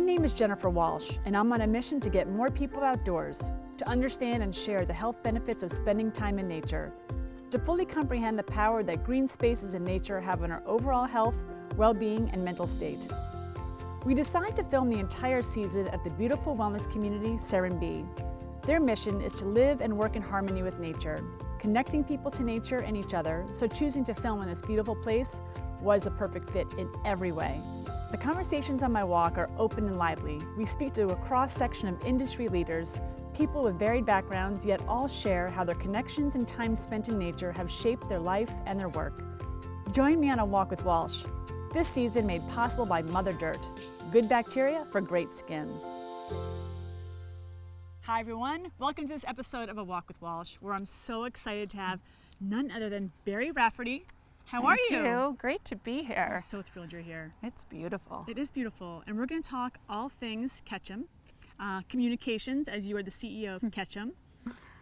name is Jennifer Walsh, and I'm on a mission to get more people outdoors, to understand and share the health benefits of spending time in nature, to fully comprehend the power that green spaces in nature have on our overall health, well-being, and mental state. We decided to film the entire season at the beautiful wellness community, Serenbe. Their mission is to live and work in harmony with nature, connecting people to nature and each other, so choosing to film in this beautiful place was a perfect fit in every way. The conversations on my walk are open and lively. We speak to a cross-section of industry leaders, people with varied backgrounds, yet all share how their connections and time spent in nature have shaped their life and their work. Join me on a walk with Walsh. This season made possible by Mother Dirt, good bacteria for great skin. Hi everyone, welcome to this episode of A Walk with Walsh, where I'm so excited to have none other than Barrie Rafferty. How are you? Thank you. Great to be here. I'm so thrilled you're here. It's beautiful. It is beautiful. And we're going to talk all things Ketchum, communications, as you are the CEO of Ketchum.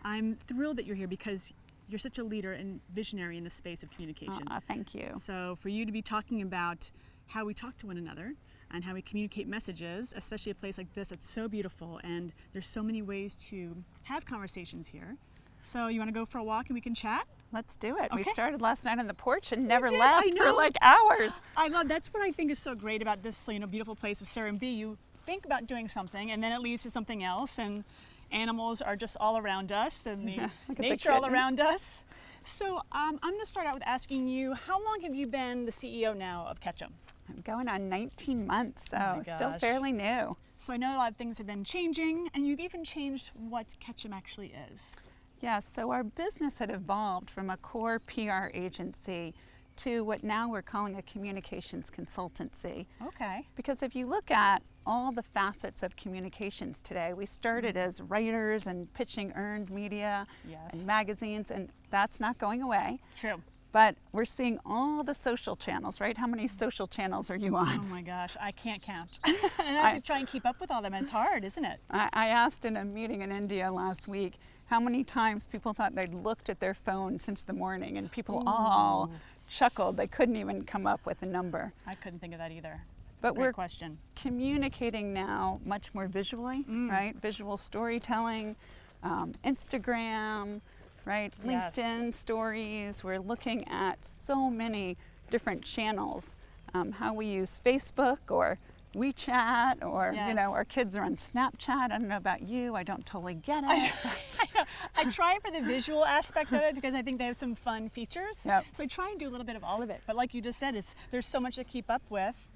I'm thrilled that you're here because you're such a leader and visionary in the space of communication. Thank you. So for you to be talking about how we talk to one another and how we communicate messages, especially a place like this that's so beautiful, and there's so many ways to have conversations here. So you want to go for a walk and we can chat? Let's do it. Okay. We started last night on the porch and never did, left for like hours. I love, that's what I think is so great about this, beautiful place of Serenbe. You think about doing something and then it leads to something else, and animals are just all around us and the nature all around us. So I'm going to start out with asking you, how long have you been the CEO now of Ketchum? I'm going on 19 months, so still gosh. fairly new. So I know a lot of things have been changing, and you've even changed what Ketchum actually is. Yeah, so our business had evolved from a core PR agency to what now we're calling a communications consultancy. Okay. Because if you look at all the facets of communications today, we started as writers and pitching earned media and magazines, and that's not going away. True. But we're seeing all the social channels, right? How many social channels are you on? Oh my gosh, I can't count. And I have to try and keep up with all them. It's hard, isn't it? I asked in a meeting in India last week how many times people thought they'd looked at their phone since the morning, and people all chuckled. They couldn't even come up with a number. I couldn't think of that either. But we're question. communicating now much more visually, right? Visual storytelling, Instagram, right? LinkedIn stories. We're looking at so many different channels. How we use Facebook or WeChat, or you know, our kids are on Snapchat. I don't know about you. I don't totally get it. I know. I try for the visual aspect of it because I think they have some fun features. Yep. So I try and do a little bit of all of it. But like you just said, there's so much to keep up with.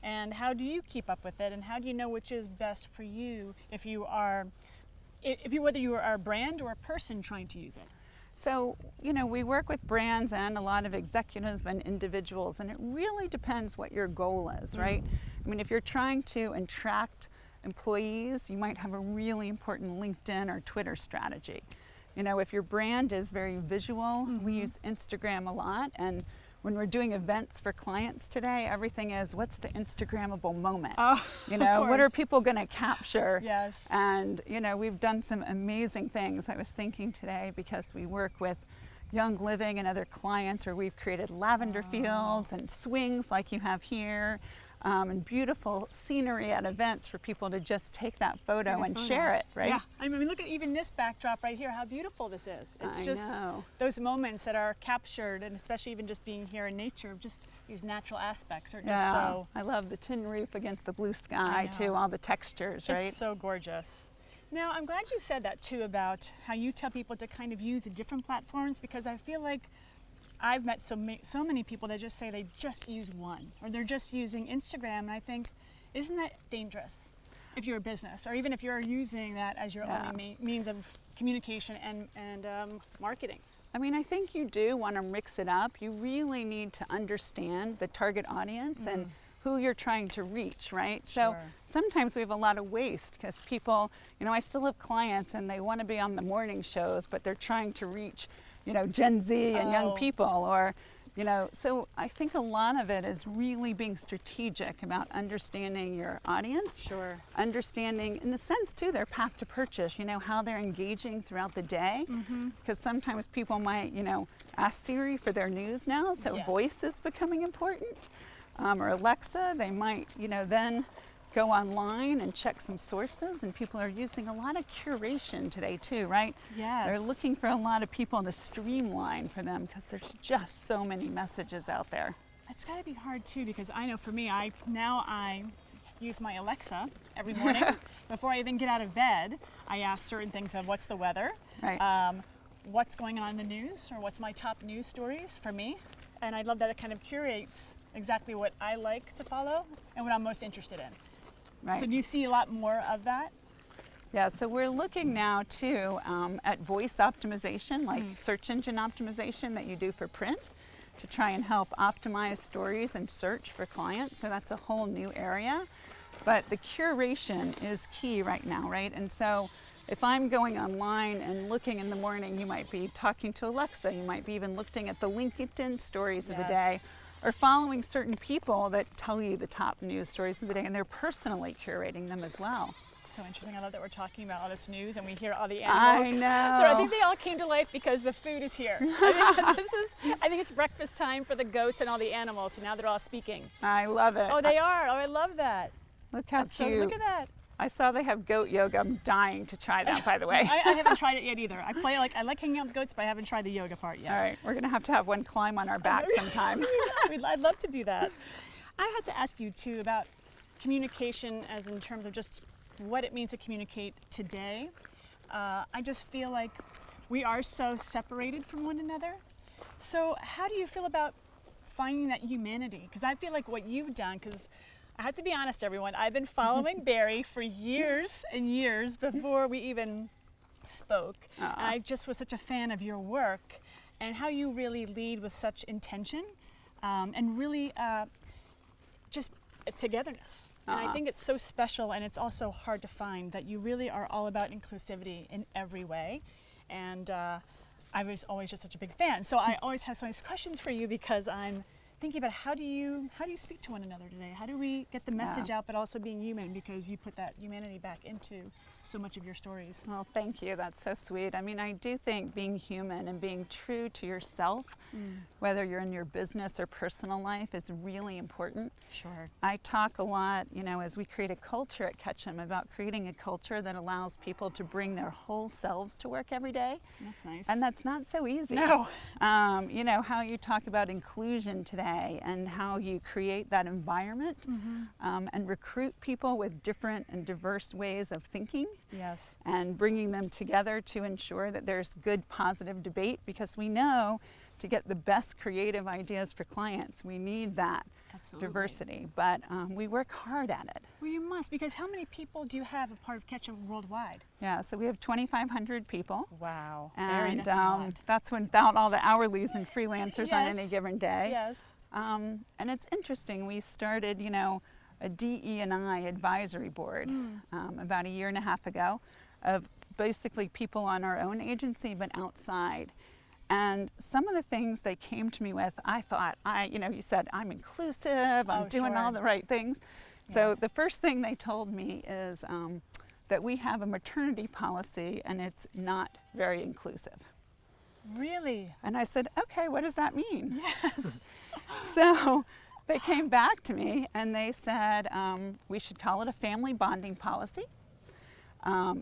And how do you keep up with it? And how do you know which is best for you whether you are a brand or a person trying to use it? So, you know, we work with brands and a lot of executives and individuals, and it really depends what your goal is, right? I mean, if you're trying to attract employees, you might have a really important LinkedIn or Twitter strategy. You know, if your brand is very visual, we use Instagram a lot, and when we're doing events for clients today, everything is, what's the Instagrammable moment? Oh, you know, what are people going to capture? Yes. And, you know, we've done some amazing things. I was thinking today, because we work with Young Living and other clients, where we've created lavender fields and swings like you have here, and beautiful scenery at events for people to just take that photo and share it, right? Yeah, I mean, look at even this backdrop right here, how beautiful this is. It's just know. Those moments that are captured, and especially even just being here in nature, just these natural aspects are just so... I love the tin roof against the blue sky too, all the textures, right? It's so gorgeous. Now, I'm glad you said that too, about how you tell people to kind of use the different platforms, because I feel like I've met so many people that just say they just use one, or they're just using Instagram, and I think, isn't that dangerous if you're a business, or even if you're using that as your only means of communication and marketing? I mean, I think you do want to mix it up. You really need to understand the target audience and who you're trying to reach, right? So sometimes we have a lot of waste because people, you know, I still have clients and they want to be on the morning shows, but they're trying to reach, you know, Gen Z and young people, or, you know, so I think a lot of it is really being strategic about understanding your audience, understanding, in a sense too, their path to purchase, you know, how they're engaging throughout the day, because sometimes people might, you know, ask Siri for their news now, so voice is becoming important, or Alexa. They might, you know, then go online and check some sources, and people are using a lot of curation today too, right? Yes. They're looking for a lot of people to streamline for them because there's just so many messages out there. It's got to be hard too, because I know for me, I use my Alexa every morning. Before I even get out of bed, I ask certain things of what's the weather, Right. What's going on in the news, or what's my top news stories for me. And I love that it kind of curates exactly what I like to follow and what I'm most interested in. Right. So do you see a lot more of that? Yeah, so we're looking now too at voice optimization, like search engine optimization that you do for print, to try and help optimize stories and search for clients. So that's a whole new area. But the curation is key right now, right? And so if I'm going online and looking in the morning, you might be talking to Alexa, you might be even looking at the LinkedIn stories of the day, or following certain people that tell you the top news stories of the day, and they're personally curating them as well. So interesting. I love that we're talking about all this news and we hear all the animals. I know. I think they all came to life because the food is here. I think it's breakfast time for the goats and all the animals, so now they're all speaking. I love it. Oh, they are. Oh, I love that. Look how So cute. look at that. I saw they have goat yoga. I'm dying to try that, by the way. I haven't tried it yet either. I like hanging out with goats, but I haven't tried the yoga part yet. All right, we're gonna have to have one climb on our back sometime. I'd love to do that. I had to ask you too about communication, as in terms of just what it means to communicate today. I just feel like we are so separated from one another. So how do you feel about finding that humanity? Because I feel like what you've done, because I have to be honest, everyone, I've been following Barrie for years and years before we even spoke. And I just was such a fan of your work and how you really lead with such intention and really just togetherness. And I think it's so special, and it's also hard to find that you really are all about inclusivity in every way. And I was always just such a big fan. So I always have so many questions for you, because I'm thinking about how do you speak to one another today? How do we get the message out, but also being human, because you put that humanity back into so much of your stories. Well, thank you. That's so sweet. I mean, I do think being human and being true to yourself, whether you're in your business or personal life, is really important. Sure. I talk a lot, you know, as we create a culture at Ketchum, about creating a culture that allows people to bring their whole selves to work every day. That's nice. And that's not so easy. No. You know, how you talk about inclusion today and how you create that environment and recruit people with different and diverse ways of thinking. Yes. And bringing them together to ensure that there's good, positive debate, because we know to get the best creative ideas for clients, we need that diversity. But we work hard at it. Well, you must, because how many people do you have a part of Ketchum worldwide? Yeah, so we have 2,500 people. Wow. And that's a lot. that's without all the hourlies and freelancers on any given day. Yes. And it's interesting, we started, you know, a DE&I advisory board about 1.5 years ago, of basically people on our own agency but outside. And some of the things they came to me with, I thought, you know, you said I'm inclusive, I'm doing all the right things. So the first thing they told me is that we have a maternity policy and it's not very inclusive. Really? And I said, okay, what does that mean? Yes. So they came back to me and they said we should call it a family bonding policy.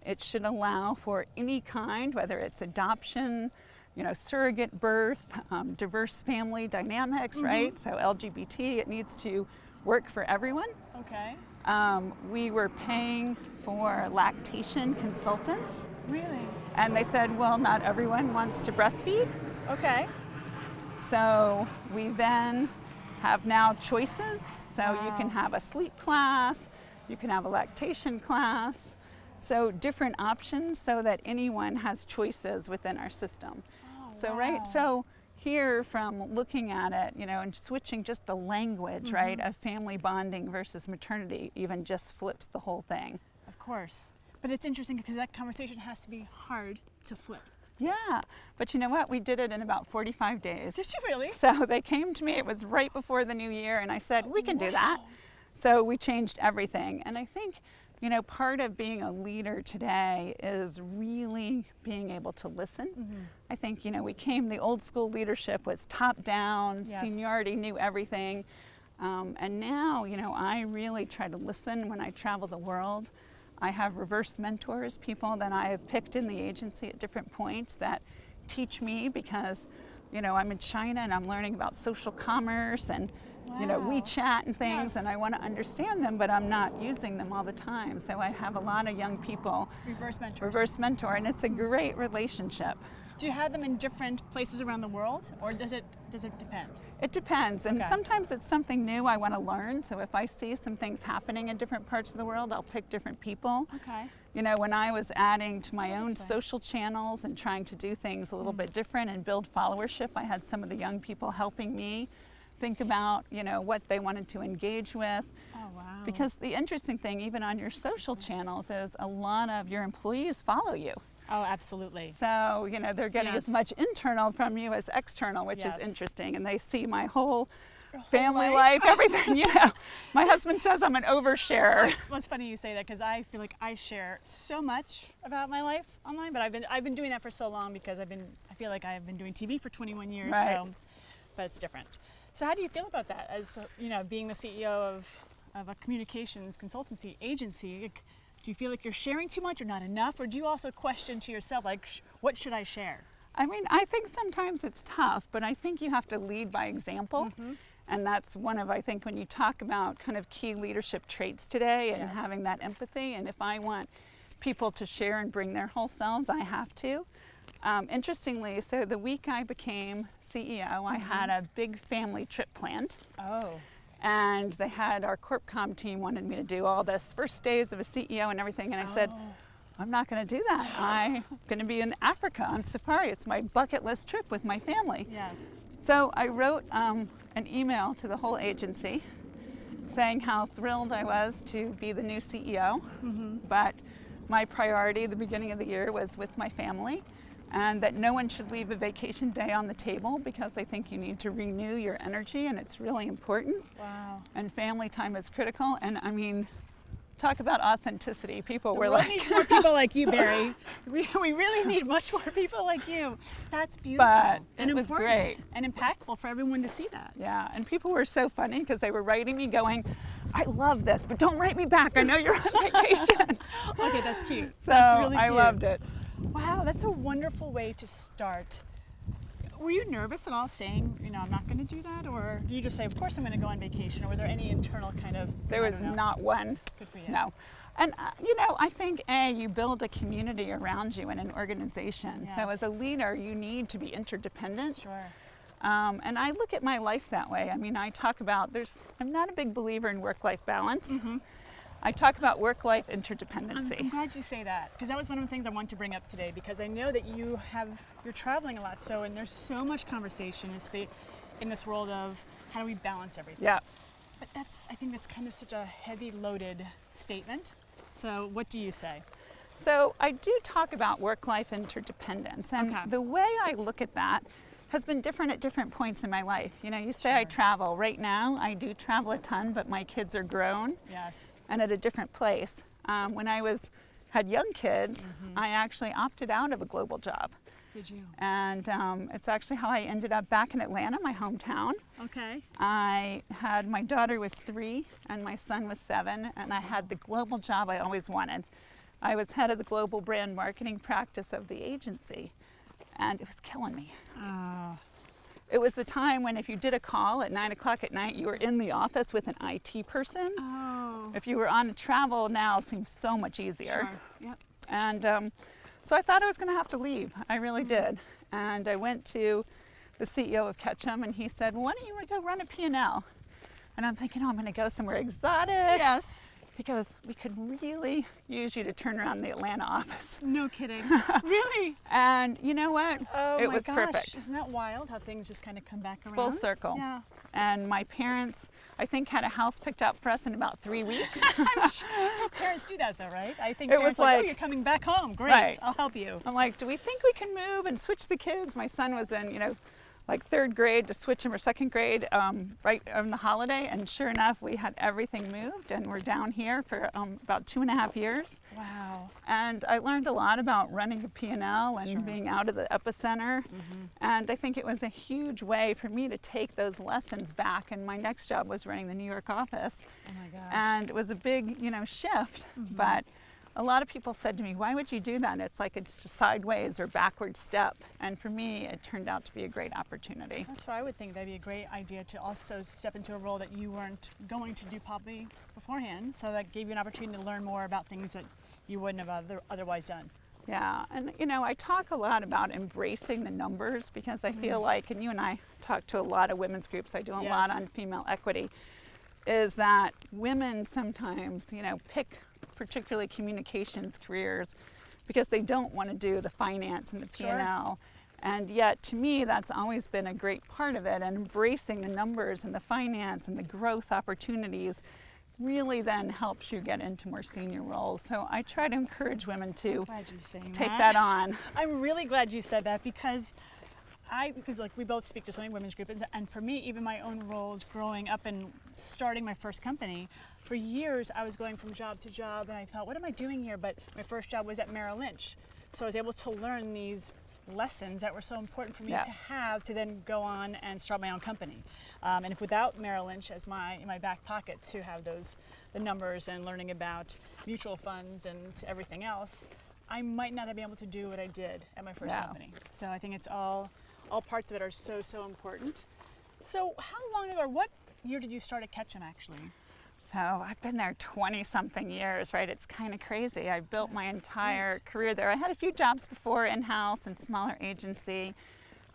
It should allow for any kind, whether it's adoption, you know, surrogate birth, diverse family dynamics, right? So LGBT, it needs to work for everyone. Okay. We were paying for lactation consultants. Really? And they said, well, not everyone wants to breastfeed. Okay. So we then have now choices. So you can have a sleep class, you can have a lactation class. So different options so that anyone has choices within our system. So right, so here from looking at it, you know, and switching just the language, right, of family bonding versus maternity even just flips the whole thing. Of course. But it's interesting because that conversation has to be hard to flip. Yeah, but you know what? We did it in about 45 days. Did you really? So they came to me, it was right before the new year, and I said, we can do that. So we changed everything. And I think, you know, part of being a leader today is really being able to listen. I think, you know, the old school leadership was top down, seniority knew everything. And now, I really try to listen when I travel the world. I have reverse mentors, people that I have picked in the agency at different points that teach me because, I'm in China and I'm learning about social commerce and, WeChat and things, and I want to understand them, but I'm not using them all the time. So I have a lot of young people. Reverse mentor, and it's a great relationship. Do you have them in different places around the world, or does it depend? It depends, and sometimes it's something new I want to learn. So if I see some things happening in different parts of the world, I'll pick different people. Okay. When I was adding to my own social channels and trying to do things a little bit different and build followership, I had some of the young people helping me think about, what they wanted to engage with. Oh, wow. Because the interesting thing, even on your social channels, is a lot of your employees follow you. Oh, absolutely. So, they're getting as much internal from you as external, which is interesting. And they see my whole family life, everything. My husband says I'm an oversharer. Well, it's funny you say that because I feel like I share so much about my life online, but I've been doing that for so long because I feel like I've been doing TV for 21 years. Right. So, but it's different. So how do you feel about that as, being the CEO of a communications consultancy agency? Do you feel like you're sharing too much or not enough? Or do you also question to yourself, like, what should I share? I think sometimes it's tough, but I think you have to lead by example. Mm-hmm. And that's one of, I think, when you talk about kind of key leadership traits today and having that empathy. And if I want people to share and bring their whole selves, I have to. Interestingly, so the week I became CEO, I had a big family trip planned. Oh. And they had our CorpCom team wanted me to do all this first days of a CEO and everything. And I said, I'm not going to do that. I'm going to be in Africa on safari. It's my bucket list trip with my family. Yes. So I wrote an email to the whole agency saying how thrilled I was to be the new CEO. Mm-hmm. But my priority at the beginning of the year was with my family. And that no one should leave a vacation day on the table because I think you need to renew your energy and it's really important. Wow. And family time is critical. And talk about authenticity. People were like... We need more people like you, Barry. We really need much more people like you. That's beautiful. But and it was great. And impactful for everyone to see that. Yeah, and people were so funny because they were writing me going, I love this, but don't write me back. I know you're on vacation. Okay, that's cute. So that's really cute. I loved it. Wow, that's a wonderful way to start. Were you nervous at all saying, I'm not going to do that? Or did you just say, of course I'm going to go on vacation? Or were there any internal kind of... There was not one. Good for you. No. And, I think, you build a community around you in an organization. Yes. So as a leader, you need to be interdependent. Sure. And I look at my life that way. I talk about, I'm not a big believer in work-life balance. Mm-hmm. I talk about work-life interdependency. I'm glad you say that, because that was one of the things I wanted to bring up today, because I know that you're traveling a lot, and there's so much conversation in this world of how do we balance everything. Yeah. But I think that's kind of such a heavy loaded statement. So what do you say? So I do talk about work-life interdependence, and the way I look at that has been different at different points in my life. You say I travel. Right now, I do travel a ton, but my kids are grown. Yes. And at a different place. When I had young kids, I actually opted out of a global job. Did you? And it's actually how I ended up back in Atlanta, my hometown. Okay. My daughter was 3 and my son was 7, and I had the global job I always wanted. I was head of the global brand marketing practice of the agency, and it was killing me. Oh. It was the time when if you did a call at 9 o'clock at night, you were in the office with an IT person. Oh. If you were on a travel now, it seems so much easier. Sure. Yep. And so I thought I was going to have to leave. I really did. And I went to the CEO of Ketchum, and he said, well, why don't you go run a P&L? And I'm thinking, I'm going to go somewhere exotic. Yes. Because we could really use you to turn around the Atlanta office. No kidding. Really? And you know what? Oh, it was perfect. Isn't that wild how things just kind of come back around? Full circle. Yeah. And my parents, I think, had a house picked out for us in about 3 weeks. I'm sure. That's how parents do that, though, right? I think it parents was like, oh, you're coming back home. Great. Right. I'll help you. I'm like, do we think we can move and switch the kids? My son was in, like 3rd grade to switch them or 2nd grade right on the holiday, and sure enough, we had everything moved, and we're down here for about 2.5 years. Wow. And I learned a lot about running a P&L and Sure. being out of the epicenter. And I think it was a huge way for me to take those lessons back, and my next job was running the New York office. Oh my gosh. And it was a big, shift, but a lot of people said to me, why would you do that? It's like it's just sideways or backward step. And for me, it turned out to be a great opportunity. That's what I would think. That'd be a great idea to also step into a role that you weren't going to do probably beforehand. So that gave you an opportunity to learn more about things that you wouldn't have otherwise done. Yeah, and I talk a lot about embracing the numbers, because I feel like, and you and I talk to a lot of women's groups, I do a lot on female equity, is that women sometimes, pick particularly communications careers because they don't want to do the finance and the P&L. Sure. And yet, to me, that's always been a great part of it, and embracing the numbers and the finance and the growth opportunities really then helps you get into more senior roles. So I try to encourage women to take that on. I'm really glad you said that, because like we both speak to so many women's groups, and for me, even my own roles growing up and starting my first company, for years I was going from job to job, and I thought, what am I doing here? But my first job was at Merrill Lynch, so I was able to learn these lessons that were so important for me to have to then go on and start my own company. And if without Merrill Lynch as in my back pocket to have the numbers and learning about mutual funds and everything else, I might not have been able to do what I did at my first company. So I think it's all parts of it are so important. So how long ago, or what year did you start at Ketchum actually? So I've been there 20-something years, right? It's kind of crazy. I built my entire career there. I had a few jobs before, in-house and smaller agency,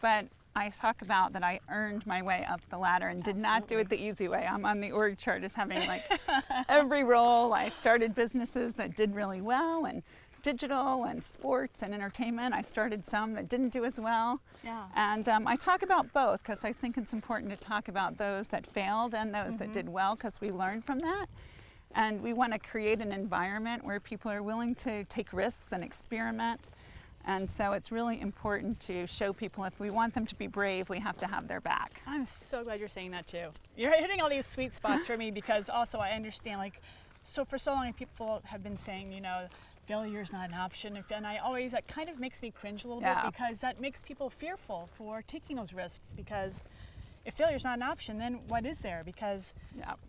but I talk about that I earned my way up the ladder and did not do it the easy way. I'm on the org chart as having like every role. I started businesses that did really well, and digital and sports and entertainment. I started some that didn't do as well. Yeah. And I talk about both, because I think it's important to talk about those that failed and those that did well, because we learned from that. And we want to create an environment where people are willing to take risks and experiment. And so it's really important to show people, if we want them to be brave, we have to have their back. I'm so glad you're saying that too. You're hitting all these sweet spots for me, because also I understand, so for so long people have been saying, failure is not an option, and that kind of makes me cringe a little bit, because that makes people fearful for taking those risks, because if failure is not an option, then what is there? Because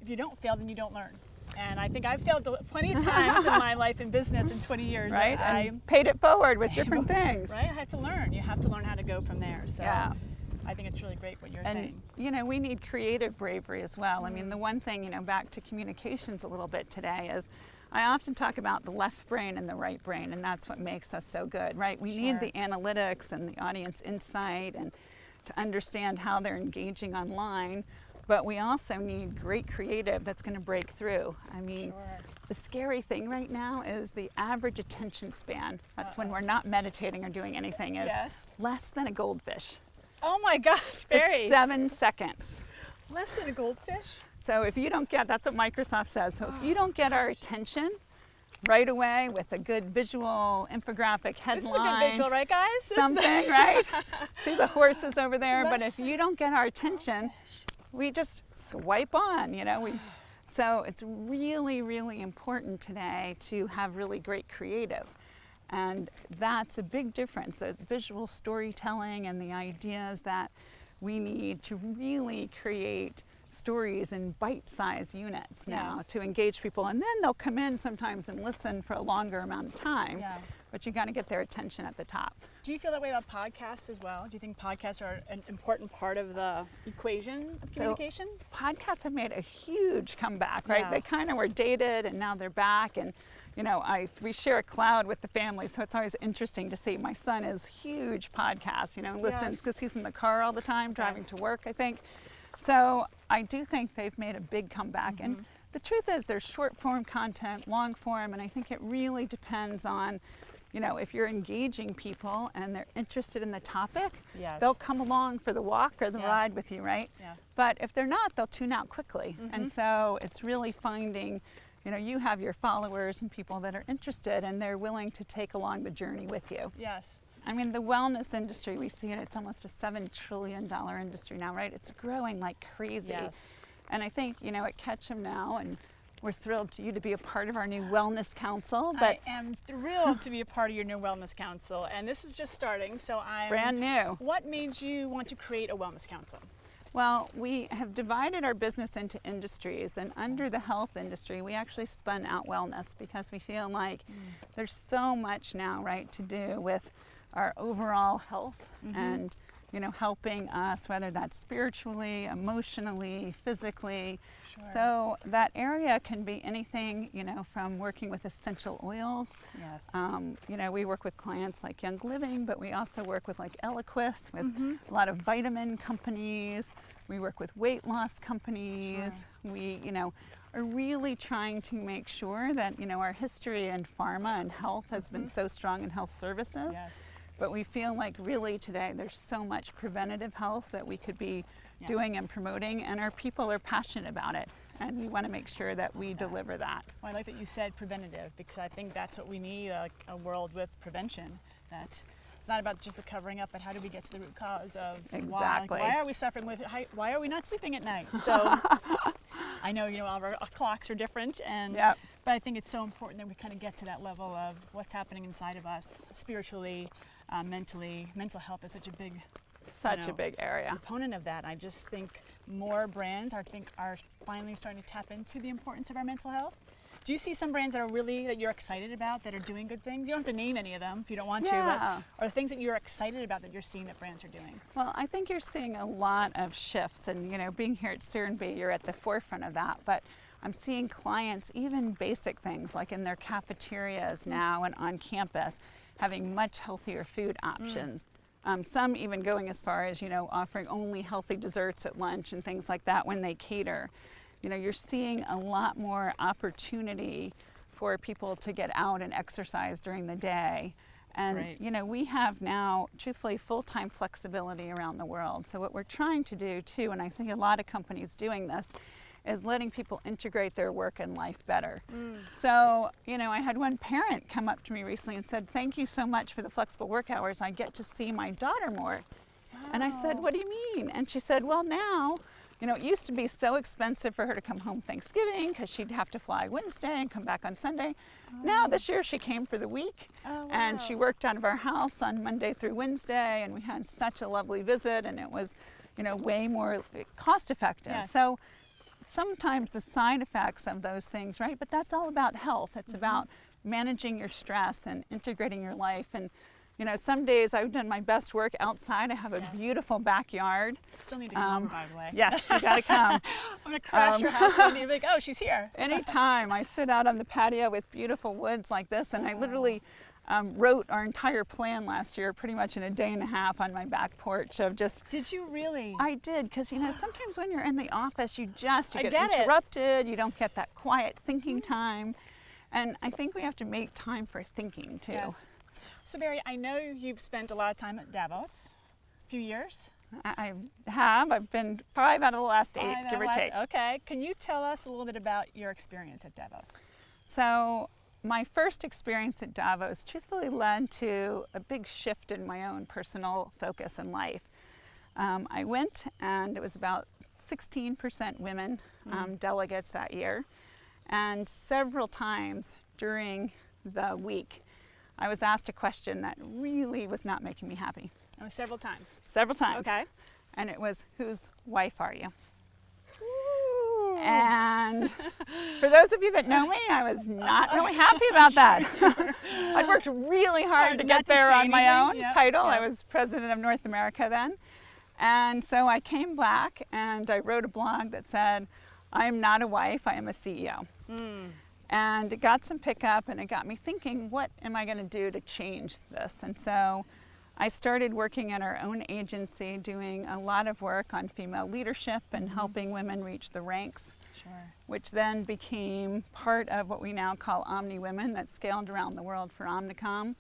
if you don't fail, then you don't learn. And I think I've failed plenty of times in my life in business in 20 years. Right, and paid it forward with different things. Right, I had to learn. You have to learn how to go from there. So I think it's really great what you're saying. We need creative bravery as well. I mean, the one thing, back to communications a little bit today is, I often talk about the left brain and the right brain, and that's what makes us so good, right? We need the analytics and the audience insight and to understand how they're engaging online, but we also need great creative that's going to break through. I mean, the scary thing right now is the average attention span. That's when we're not meditating or doing anything, is less than a goldfish. Oh my gosh, Barry. It's 7 seconds. Less than a goldfish? So if you don't get, that's what Microsoft says, so if you don't get our attention right away with a good visual infographic headline. This is a good visual, right guys? Something, right? See the horses over there, but if you don't get our attention, we just swipe on, So it's really, really important today to have really great creative. And that's a big difference, the visual storytelling and the ideas that we need to really create stories in bite-sized units now to engage people, and then they'll come in sometimes and listen for a longer amount of time. But you got to get their attention at the top. Do you feel that way about podcasts as well? Do you think podcasts are an important part of the equation of communication? Podcasts have made a huge comeback, right? They kind of were dated, and now they're back. And we share a cloud with the family, so it's always interesting to see. My son is huge podcast, listens because he's in the car all the time, driving to work, I think. So I do think they've made a big comeback. And the truth is, there's short form content, long form, and I think it really depends on, if you're engaging people and they're interested in the topic, they'll come along for the walk or the ride with you, right? But if they're not, they'll tune out quickly. And so it's really finding, you have your followers and people that are interested, and they're willing to take along the journey with you. Yes. I mean, the wellness industry, we see it, it's almost a $7 trillion industry now, right? It's growing like crazy. Yes. And I think, you know, at Ketchum now, and we're thrilled to you to be a part of our new Wellness Council. But I am thrilled to be a part of your new Wellness Council, and this is just starting, so I'm... brand new. What made you want to create a Wellness Council? Well, we have divided our business into industries, and under the health industry, we actually spun out wellness because we feel like there's so much now, right, to do with our overall health and, you know, helping us, whether that's spiritually, emotionally, physically. Sure. So that area can be anything, you know, from working with essential oils. Yes. You know, we work with clients like Young Living, but we also work with like Eliquis, with a lot of vitamin companies. We work with weight loss companies. Sure. We, you know, are really trying to make sure that, you know, our history in pharma and health has been so strong in health services. Yes. But we feel like really today there's so much preventative health that we could be doing and promoting, and our people are passionate about it. And we want to make sure that we deliver that. Well, I like that you said preventative, because I think that's what we need, a world with prevention. That it's not about just the covering up, but how do we get to the root cause of why are we suffering with, why are we not sleeping at night? So I know, you know, all our clocks are different, and but I think it's so important that we kind of get to that level of what's happening inside of us spiritually, mentally. Mental health is such a big a big area. Component of that. I just think more brands are finally starting to tap into the importance of our mental health. Do you see some brands that you're excited about, that are doing good things? You don't have to name any of them if you don't want to, but are the things that you're excited about that you're seeing that brands are doing? Well, I think you're seeing a lot of shifts, and, you know, being here at Serenbe, you're at the forefront of that. But I'm seeing clients, even basic things like in their cafeterias now and on campus, having much healthier food options. Some even going as far as, you know, offering only healthy desserts at lunch and things like that when they cater. You know, you're seeing a lot more opportunity for people to get out and exercise during the day. And, you know, we have now, truthfully, full-time flexibility around the world. So what we're trying to do, too, and I think a lot of companies doing this, is letting people integrate their work and life better. So, you know, I had one parent come up to me recently and said, "Thank you so much for the flexible work hours. I get to see my daughter more." And I said, "What do you mean?" And she said, "Well, now, you know, it used to be so expensive for her to come home Thanksgiving because she'd have to fly Wednesday and come back on Sunday. Now this year she came for the week and she worked out of our house on Monday through Wednesday, and we had such a lovely visit, and it was, you know, way more cost effective." So sometimes the side effects of those things, right? But that's all about health. It's about managing your stress and integrating your life. And, you know, some days I've done my best work outside. I have a beautiful backyard. Still need to come, by the way. Yes, you got to come. I'm going to crash your house one day and be like, oh, she's here. Anytime. I sit out on the patio with beautiful woods like this, and I literally wrote our entire plan last year pretty much in a day and a half on my back porch of just... Did you really? I did, because, you know, sometimes when you're in the office, you get interrupted, you don't get that quiet thinking time. And I think we have to make time for thinking, too. Yes. So, Barry, I know you've spent a lot of time at Davos, a few years. I have. I've been 5 out of the last 8, give or take. Okay. Can you tell us a little bit about your experience at Davos? So, my first experience at Davos truthfully led to a big shift in my own personal focus in life. I went, and it was about 16% women delegates that year. And several times during the week, I was asked a question that really was not making me happy. Oh, several times? Several times. Okay. And it was, whose wife are you? And for those of you that know me, I was not really happy about that. I'd worked really hard to get there on my own title. I was president of North America then. And so I came back and I wrote a blog that said, "I am not a wife, I am a CEO." And it got some pickup, and it got me thinking, what am I going to do to change this? And so I started working at our own agency, doing a lot of work on female leadership and helping women reach the ranks, which then became part of what we now call Omni Women, that scaled around the world for Omnicom.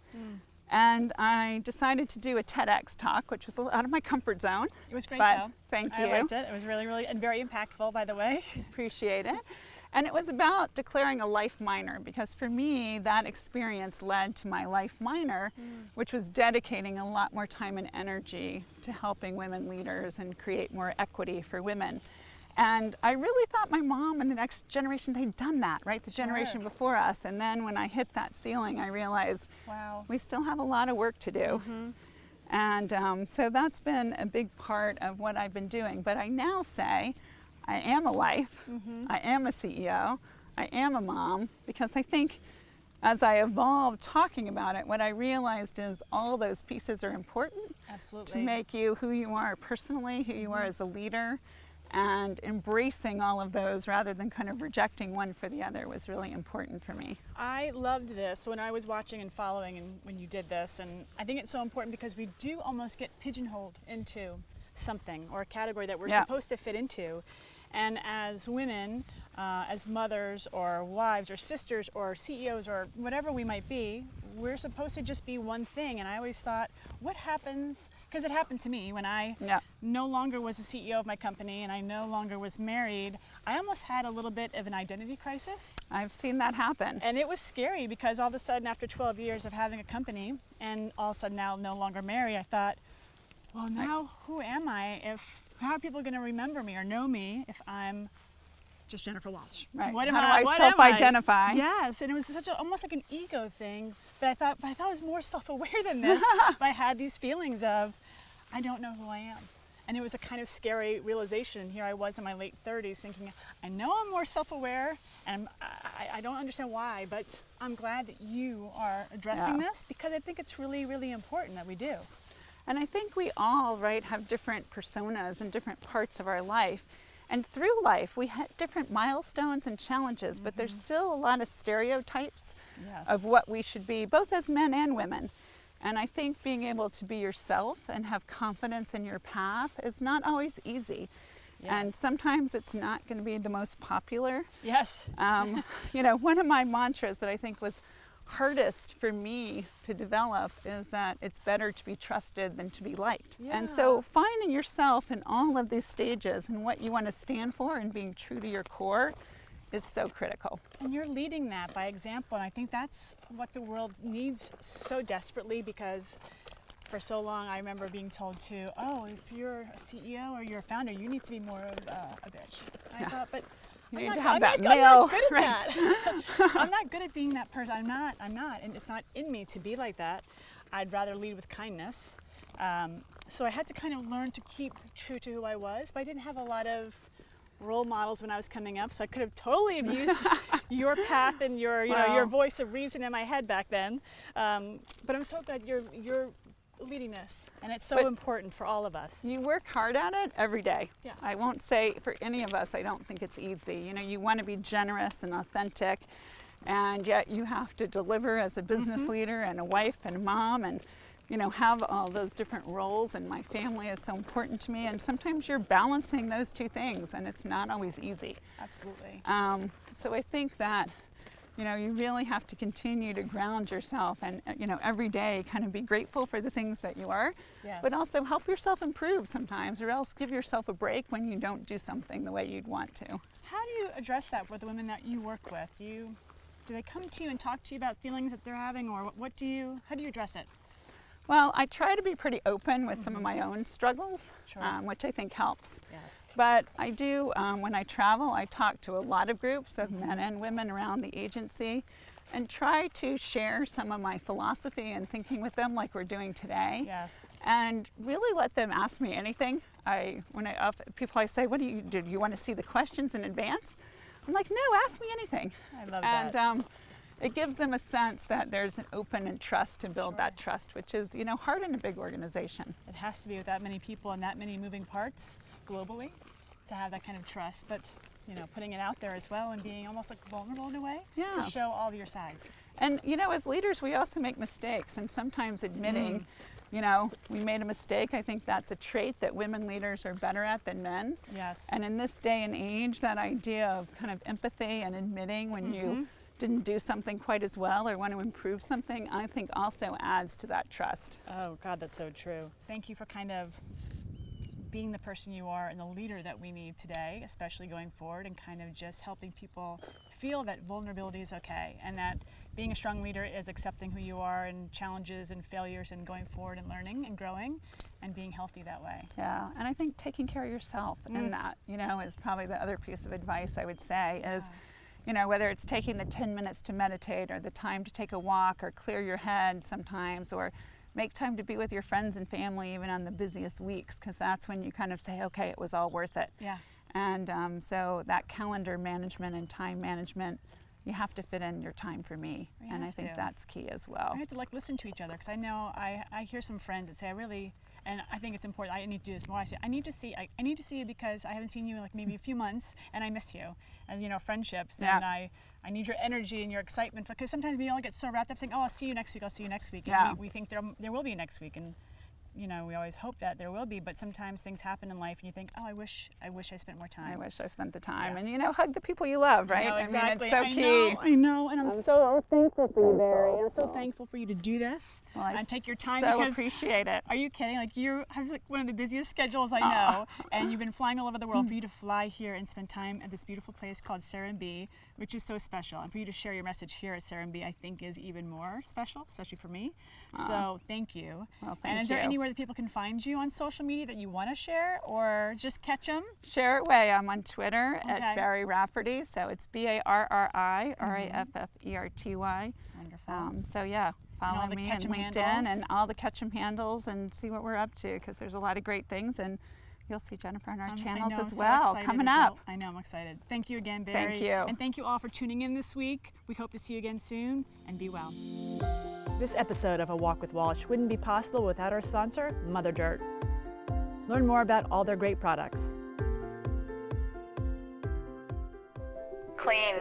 And I decided to do a TEDx talk, which was a little out of my comfort zone. It was great, but though. Thank you. I liked it. It was really, really, and very impactful, by the way. Appreciate it. And it was about declaring a life minor, because for me, that experience led to my life minor, which was dedicating a lot more time and energy to helping women leaders and create more equity for women. And I really thought my mom and the next generation, they'd done that, right? The generation before us. And then when I hit that ceiling, I realized, wow, we still have a lot of work to do. And so that's been a big part of what I've been doing. But I now say, I am a wife, I am a CEO, I am a mom, because I think as I evolved talking about it, what I realized is all those pieces are important to make you who you are personally, who you are as a leader, and embracing all of those rather than kind of rejecting one for the other was really important for me. I loved this when I was watching and following and when you did this, and I think it's so important because we do almost get pigeonholed into something or a category that we're supposed to fit into. And as women, as mothers or wives or sisters or CEOs or whatever we might be, we're supposed to just be one thing. And I always thought, what happens, because it happened to me when I no longer was the CEO of my company and I no longer was married, I almost had a little bit of an identity crisis. I've seen that happen. And it was scary because all of a sudden after 12 years of having a company and all of a sudden now no longer married, I thought, well, now who am I? How are people going to remember me or know me if I'm just Jennifer Walsh? Right. What am How I? do I self-identify? Yes, and it was such almost like an ego thing. But I thought I was more self-aware than this. But I had these feelings of, I don't know who I am. And it was a kind of scary realization. And here I was in my late 30s thinking, I know I'm more self-aware, and I don't understand why, but I'm glad that you are addressing this because I think it's really, really important that we do. And I think we all, right, have different personas and different parts of our life. And through life, we hit different milestones and challenges, but there's still a lot of stereotypes of what we should be, both as men and women. And I think being able to be yourself and have confidence in your path is not always easy. And sometimes it's not going to be the most popular. You know, one of my mantras that I think was hardest for me to develop is that it's better to be trusted than to be liked. And so finding yourself in all of these stages and what you want to stand for and being true to your core is so critical. And you're leading that by example, and I think that's what the world needs so desperately, because for so long I remember being told to, oh, if you're a CEO or you're a founder, you need to be more of a bitch. I thought, but you need to have that male, I'm not good at that. I'm not good at being that person. I'm not, and it's not in me to be like that. I'd rather lead with kindness. So I had to kind of learn to keep true to who I was, but I didn't have a lot of role models when I was coming up, so I could have totally have used your path and your, you know, your voice of reason in my head back then. But I'm so glad you're leading this, and it's so important for all of us. You work hard at it every day. I won't say for any of us, I don't think it's easy. You know, you want to be generous and authentic, and yet you have to deliver as a business leader and a wife and a mom, and you know, have all those different roles, and my family is so important to me, and sometimes you're balancing those two things, and it's not always easy. Absolutely. So I think that, you know, you really have to continue to ground yourself and, you know, every day kind of be grateful for the things that you are, but also help yourself improve sometimes, or else give yourself a break when you don't do something the way you'd want to. How do you address that with the women that you work with? Do they come to you and talk to you about feelings that they're having, or how do you address it? Well, I try to be pretty open with some of my own struggles, which I think helps. But I do, when I travel, I talk to a lot of groups of men and women around the agency and try to share some of my philosophy and thinking with them like we're doing today. And really let them ask me anything. People say, what do you do? Do you want to see the questions in advance? I'm like, no, ask me anything. I love that. It gives them a sense that there's an open and trust to build that trust, which is, you know, hard in a big organization. It has to be with that many people and that many moving parts globally to have that kind of trust, but, you know, putting it out there as well and being almost like vulnerable in a way to show all of your sides. And, you know, as leaders, we also make mistakes, and sometimes admitting, you know, we made a mistake. I think that's a trait that women leaders are better at than men. And in this day and age, that idea of kind of empathy and admitting when you didn't do something quite as well or want to improve something, I think also adds to that trust. Oh God, that's so true. Thank you for kind of being the person you are and the leader that we need today, especially going forward, and kind of just helping people feel that vulnerability is okay, and that being a strong leader is accepting who you are and challenges and failures and going forward and learning and growing and being healthy that way. Yeah, and I think taking care of yourself in that, is probably the other piece of advice I would say is, whether it's taking the 10 minutes to meditate or the time to take a walk or clear your head sometimes, or make time to be with your friends and family even on the busiest weeks, because that's when you kind of say, okay, it was all worth it. Yeah. And so that calendar management and time management, you have to fit in your time for me. And I think that's key as well. I have to listen to each other, because I know I hear some friends that say, and I think it's important, I need to do this more. I say, I need to see you because I haven't seen you in maybe a few months and I miss you. As friendships, and I need your energy and your excitement, because sometimes we all get so wrapped up saying, oh, I'll see you next week, and we think there will be next week, and we always hope that there will be, but sometimes things happen in life and you think, oh, I wish I spent more time. I wish I spent the time. And hug the people you love, right? I know, exactly. I mean, it's so key. I know, and I'm so thankful for you, Barry. I'm so thankful for you to do this and take your time. So because appreciate it. Are you kidding? You have one of the busiest schedules I know, and you've been flying all over the world. For you to fly here and spend time at this beautiful place called Serenbe, which is so special, and for you to share your message here at Serenbe, I think is even more special, especially for me. So thank you. Well, thank you. And is there anywhere that people can find you on social media that you want to share, or just Ketchum? Share it away. I'm on Twitter at Barri Rafferty, so it's Barri Rafferty. Wonderful. Follow me on LinkedIn and all the Ketchum handles and see what we're up to, because there's a lot of great things, and you'll see Jennifer on our channels as well coming up. I know, I'm excited. Thank you again, Barry. Thank you. And thank you all for tuning in this week. We hope to see you again soon, and be well. This episode of A Walk with Walsh wouldn't be possible without our sponsor, Mother Dirt. Learn more about all their great products. Clean.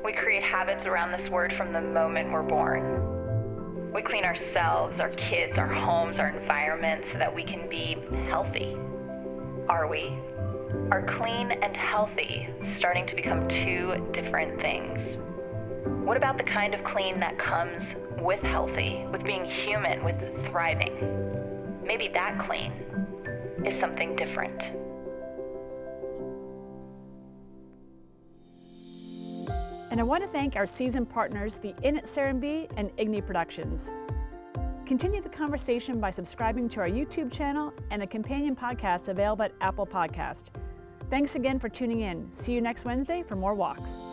We create habits around this word from the moment we're born. We clean ourselves, our kids, our homes, our environment so that we can be healthy. Are we? Are clean and healthy starting to become two different things? What about the kind of clean that comes with healthy, with being human, with thriving? Maybe that clean is something different. And I want to thank our season partners, the Inn at Serenbe and Igni Productions. Continue the conversation by subscribing to our YouTube channel and the companion podcast available at Apple Podcast. Thanks again for tuning in. See you next Wednesday for more walks.